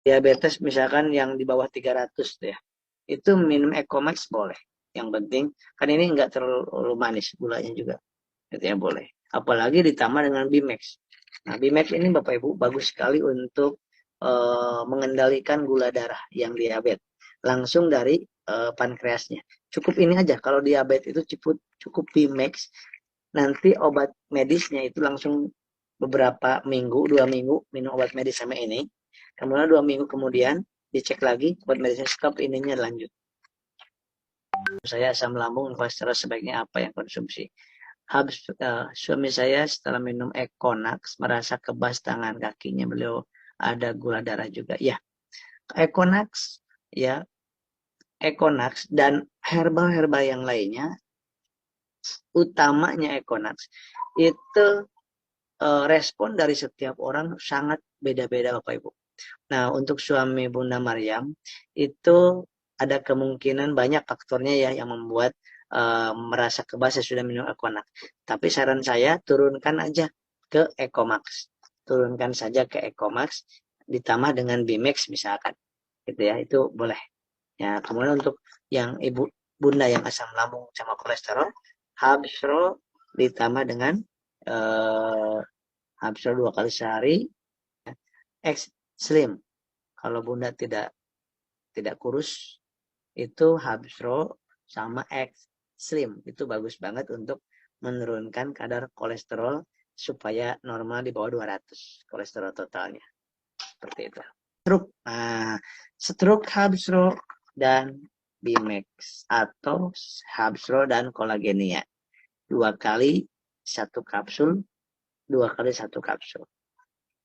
Diabetes misalkan yang di bawah 300 tuh ya. Itu minum Ecomax boleh. Yang penting kan ini nggak terlalu manis gulanya juga. Itu ya boleh. Apalagi ditambah dengan Bimax. Nah, Bimax ini Bapak Ibu bagus sekali untuk mengendalikan gula darah yang diabetes langsung dari pankreasnya. Cukup ini aja kalau diabetes itu cukup Bimax. Nanti obat medisnya itu langsung beberapa minggu, 2 minggu minum obat medis sama ini. Kemudian 2 minggu kemudian dicek lagi obat medisnya stop, ininya lanjut. Saya asam lambung, kolesterol sebaiknya apa yang konsumsi? Habis suami saya setelah minum Econax merasa kebas tangan kakinya, beliau ada gula darah juga. Ya, Econax ya, Econax dan herbal-herbal yang lainnya, utamanya Econax itu respon dari setiap orang sangat beda-beda Bapak Ibu. Nah, untuk suami Bunda Maryam itu ada kemungkinan banyak faktornya ya yang membuat merasa kebas sudah minum Econax. Tapi saran saya turunkan aja ke Ecomax. Turunkan saja ke Ecomax ditambah dengan Bimax misalkan. Gitu ya, itu boleh. Ya, kemudian untuk yang ibu bunda yang asam lambung sama kolesterol, Habsro ditambah dengan eh, Habsro 2 kali sehari, X Slim. Kalau bunda tidak kurus, itu Habsro sama X Slim. Itu bagus banget untuk menurunkan kadar kolesterol supaya normal di bawah 200 kolesterol totalnya. Seperti itu. Stroke. Nah, stroke Habsro dan Bimax atau Habsro dan Kolagenia. 2 kali 1 kapsul, 2 kali 1 kapsul.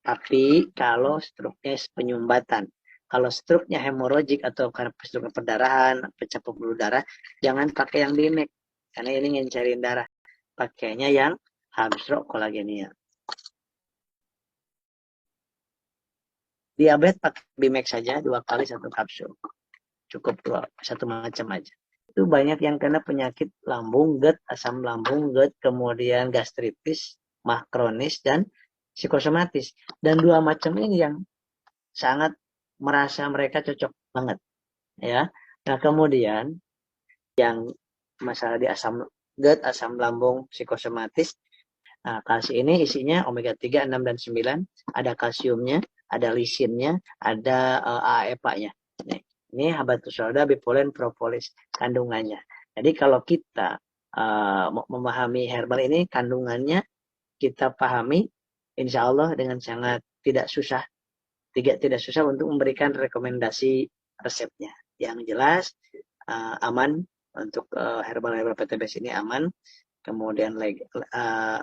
Tapi kalau struknya penyumbatan, kalau struknya hemoragik atau karena struknya perdarahan, pecah pembuluh darah, jangan pakai yang Bimax karena ini ngencerin darah. Pakainya yang Habsro Kolagenia. Diabetes pakai Bimax saja 2 kali 1 kapsul. Cukup satu macam aja. Itu banyak yang kena penyakit lambung, GERD, asam lambung, GERD, kemudian gastritis, mah kronis, dan psikosomatis. Dan 2 macam ini yang sangat merasa mereka cocok banget. Ya. Nah, kemudian yang masalah di asam GERD, asam lambung, psikosomatis, nah, kalsi ini isinya omega 3, 6, dan 9. Ada kalsiumnya, ada lisinnya, ada AEPA-nya. Ini habatus sauda, bipolen, propolis kandungannya. Jadi kalau kita memahami herbal ini, kandungannya kita pahami, insya Allah dengan sangat tidak susah untuk memberikan rekomendasi resepnya. Yang jelas aman untuk herbal PTBS ini aman. Kemudian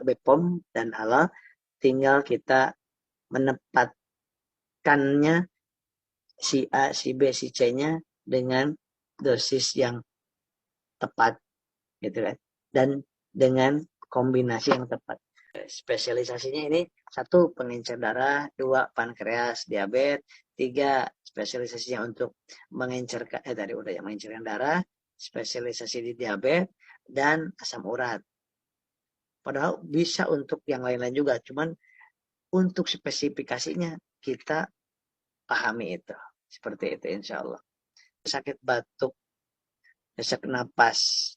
BPOM dan halal, tinggal kita menempatkannya si A, si B, si C-nya dengan dosis yang tepat gitu kan. Dan dengan kombinasi yang tepat. Spesialisasinya ini 1 pengencer darah, 2 pankreas, diabetes, 3 spesialisasinya untuk mengencerkan tadi udah ya, mengencerkan darah, spesialisasi di diabetes dan asam urat. Padahal bisa untuk yang lain-lain juga, cuman untuk spesifikasinya kita pahami itu. Seperti itu insya Allah. Sakit batuk, sesak napas.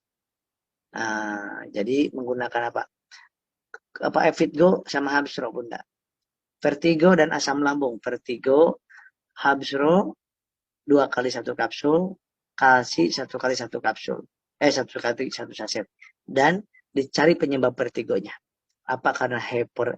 Jadi menggunakan apa? Evidgo sama Habsro Bunda. Vertigo dan asam lambung. Vertigo, Habsro 2 kali 1 kapsul, kalsi 1 kali 1 kapsul. 1 kali 1 saset. Dan dicari penyebab vertigonya. Apa karena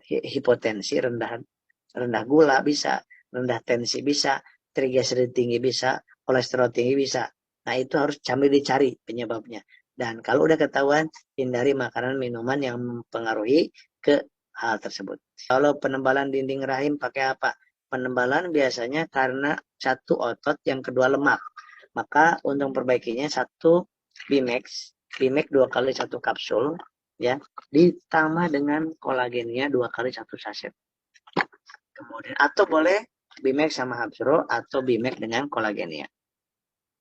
hipotensi, rendah gula bisa, rendah tensi bisa, trigliserid tinggi bisa, kolesterol tinggi bisa. Nah, itu harus dicari penyebabnya. Dan kalau udah ketahuan, hindari makanan minuman yang mempengaruhi ke hal tersebut. Kalau penebalan dinding rahim pakai apa? Penebalan biasanya karena 1 otot, yang kedua lemak. Maka untuk memperbaikinya 1 Bimax 2 kali 1 kapsul ya, ditambah dengan kolagennya 2 kali 1 saset. Kemudian atau boleh Bimax sama Habsro atau Bimax dengan kolagennya.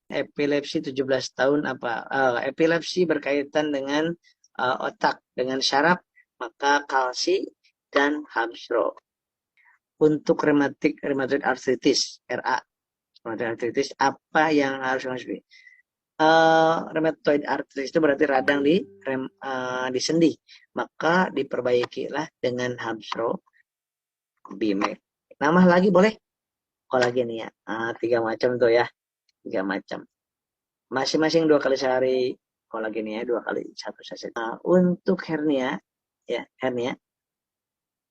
Epilepsi 17 tahun apa? Epilepsi berkaitan dengan otak, dengan syaraf, maka kalsi dan Habsro. untuk rheumatoid arthritis, RA. Rheumatoid arthritis, apa yang harus konsumsi? Rheumatoid arthritis itu berarti radang di sendi. Maka diperbaikilah dengan Habsro, Bimek. Nama lagi boleh? Kolagenia. 3 macam tuh ya. 3 macam. Masing-masing 2 kali sehari kolagenia, 2 kali 1 saset. Untuk hernia, ya hernia.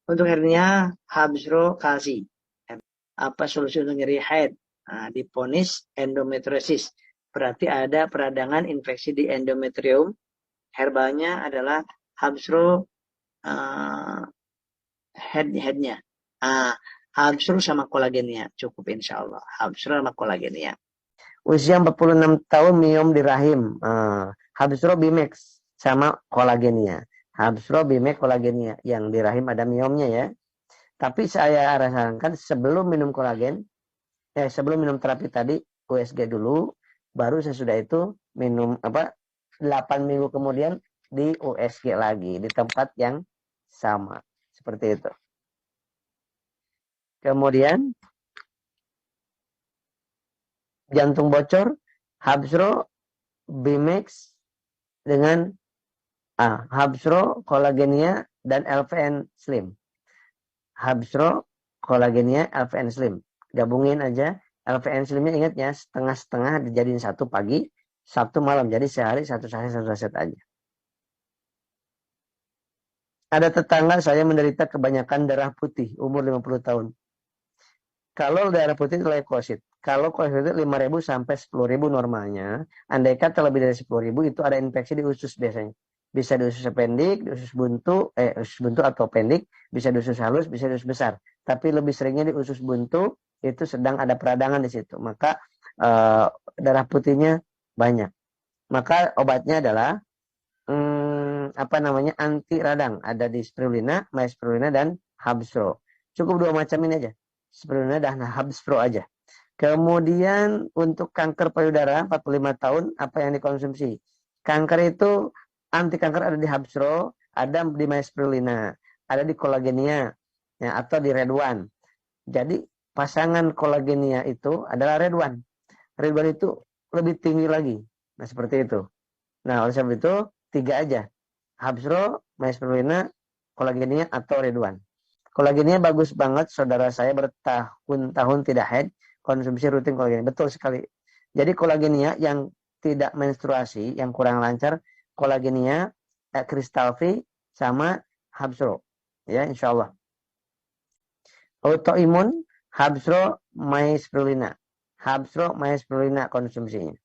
Untuk hernia, Habsro kalsi. Apa solusi untuk nyeri haid? Diponis endometriosis. Berarti ada peradangan infeksi di endometrium. Herbalnya adalah Habsro headnya. Habsro sama kolagenia. Cukup insya Allah. Habsro sama kolagenia. Usia 46 tahun, miom di rahim. Habsro Bimex sama kolagenia. Habsro Bimex kolagenia. Yang di rahim ada miomnya ya. Tapi saya sarankan sebelum minum kolagen, sebelum minum terapi tadi, USG dulu, baru sesudah itu minum 8 minggu kemudian di USG lagi, di tempat yang sama. Seperti itu. Kemudian, jantung bocor, Habsro Bimex dengan Habsro kolagenia dan LVN Slim. Habsro kolagenia LVN Slim. Gabungin aja. LVN Slimnya ingat ya, setengah-setengah dijadiin 1 pagi, 1 malam. Jadi sehari 1 saset aja. Ada tetangga saya menderita kebanyakan darah putih, umur 50 tahun. Kalau darah putih itu leukosit. Kalau leukosit 5.000 sampai 10.000 normalnya. Andai kata lebih dari 10.000 itu ada infeksi di usus biasanya. Bisa di usus appendik, di usus buntu atau appendik, bisa di usus halus, bisa di usus besar. Tapi lebih seringnya di usus buntu, itu sedang ada peradangan di situ. Maka darah putihnya banyak. Maka obatnya adalah anti radang. Ada di spirulina, myspirulina dan Habsro. Cukup 2 macam ini aja. Spirulina dan Habsro aja. Kemudian untuk kanker payudara 45 tahun apa yang dikonsumsi? Kanker itu anti kanker ada di Habsro, ada di myspirulina, ada di kolagenia ya, atau di Red One. Jadi pasangan kolagenia itu adalah Red One. Red One itu lebih tinggi lagi. Nah seperti itu. Nah oleh sebab itu 3 aja. Habsro, myspirulina, kolagenia atau Red One. Kolagenia bagus banget, saudara saya bertahun-tahun tidak haid, konsumsi rutin kolagenia. Betul sekali. Jadi kolagenia yang tidak menstruasi, yang kurang lancar, kolagenia, kristal free, sama Habsro. Ya, insya Allah. Autoimun, Habsro, myspirulina. Habsro, myspirulina konsumsinya.